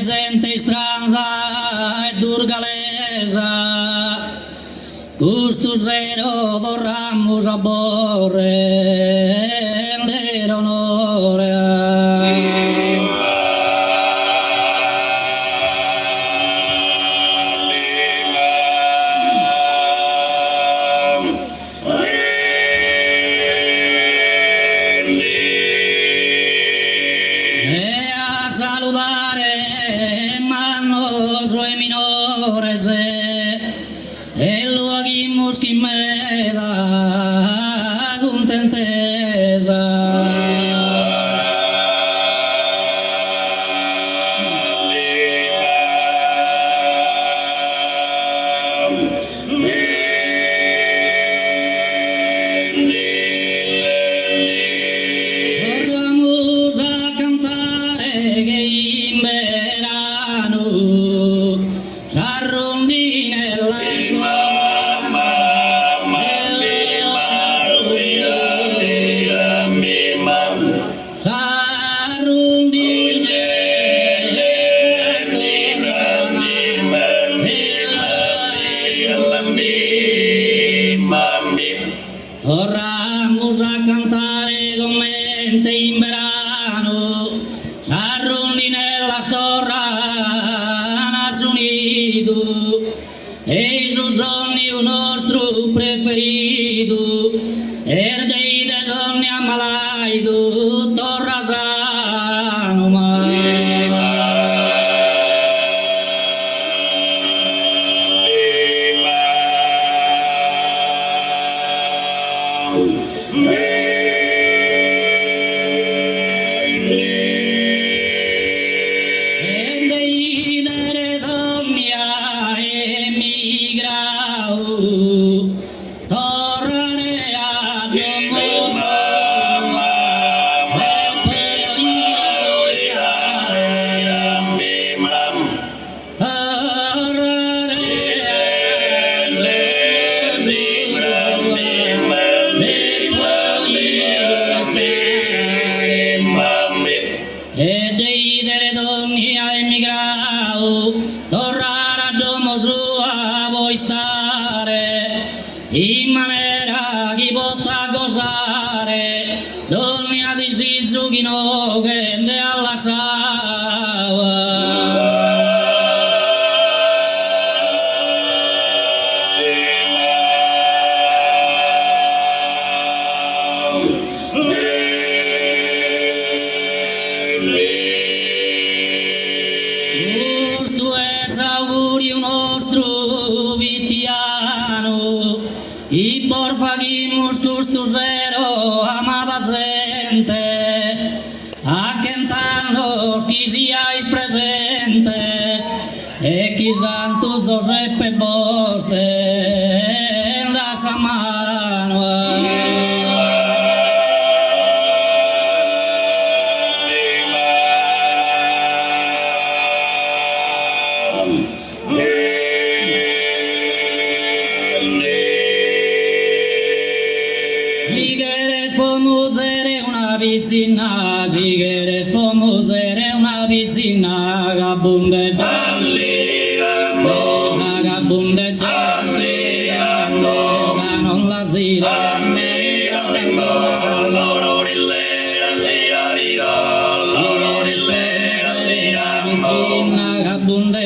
Zente stranza durgaleza Custusero dorramos a borre l'onore. Saludare manos e minores e luoghimus chi me da contentesa. Tornamos a cantare che in verano s'arrondi nella Torramos a cantare con mente in verano, s'arrondi nella storrana s'unido, e su sogni un nostro preferito, erdei de donne ammalaito, torra sano e dei delle donne ha emigrato, tornare a domo sua vuoi stare, in maniera chi possa gozare, donne a disizzo chi no che ne alla sava. Questo è augurio nostro vitiano, i porfaghimus questo zero amata gente, a cantarnos chi siais presentes, e chi santo Giuseppe Boste da Samano. Si quieres pomozere una vicina gabunde gabunde non la zira vicina gabunde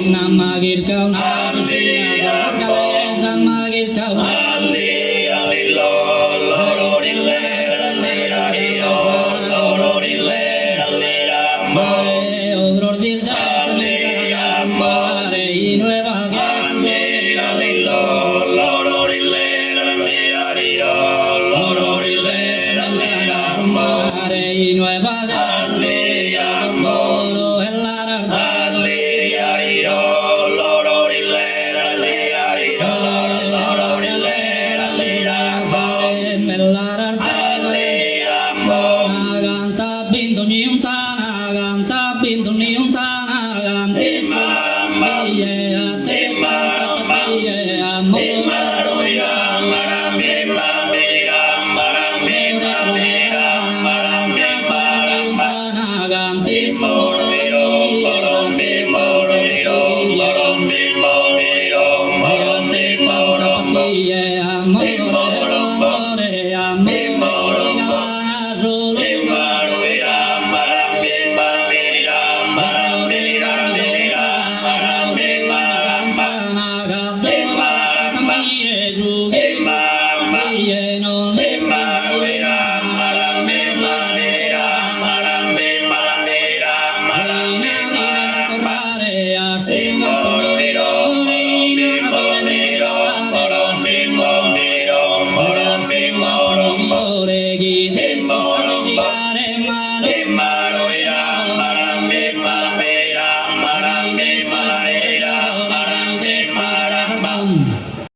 Namagir kau na